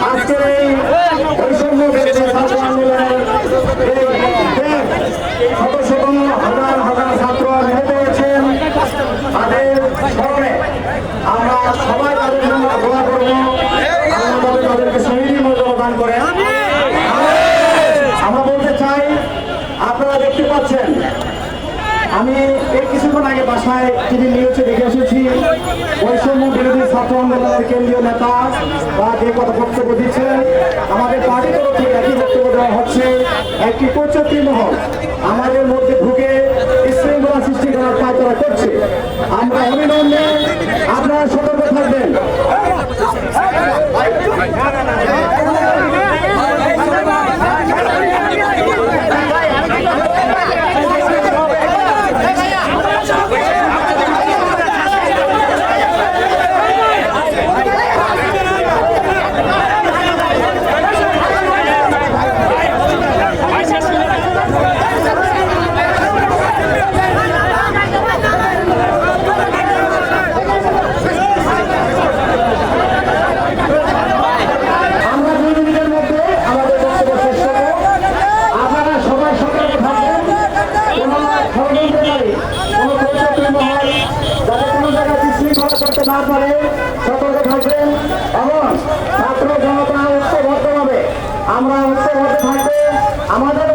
আজকের এই বৈষম্য বিরোধী ছাত্র আন্দোলনের শত শত হাজার হাজার ছাত্র নিহত হয়েছেন, তাদের স্মরণে আমরা সবাই তাদের জন্য দোয়া করবো, তাদেরকে শহীদের মর্যাদা দান করেন। আমরা বলতে চাই, আপনারা দেখতে পাচ্ছেন আমি এই কিছুক্ষণ আগে বাসায় টিভি নিউজে দেখে এসেছি বৈষম্য বিরোধী ছাত্র আন্দোলনের কেন্দ্রীয় নেতা বা যে কথা বক্তব্য দিচ্ছেন, আমাদের পার্টির তরফ থেকে একই বক্তব্য দেওয়া হচ্ছে। একটি কুচক্রী মহল আমাদের মধ্যে ঢুকে শৃঙ্খলা সৃষ্টি করার কাজ তারা করছে। আমরা অবিলম্বে আপনারা সতর্ক থাকবেন। করতে না পারে সতর্ক থাকবেন এবং ছাত্র জনতা ঐক্যবদ্ধভাবে আমরা ঐক্যবদ্ধ থাকবো। আমাদের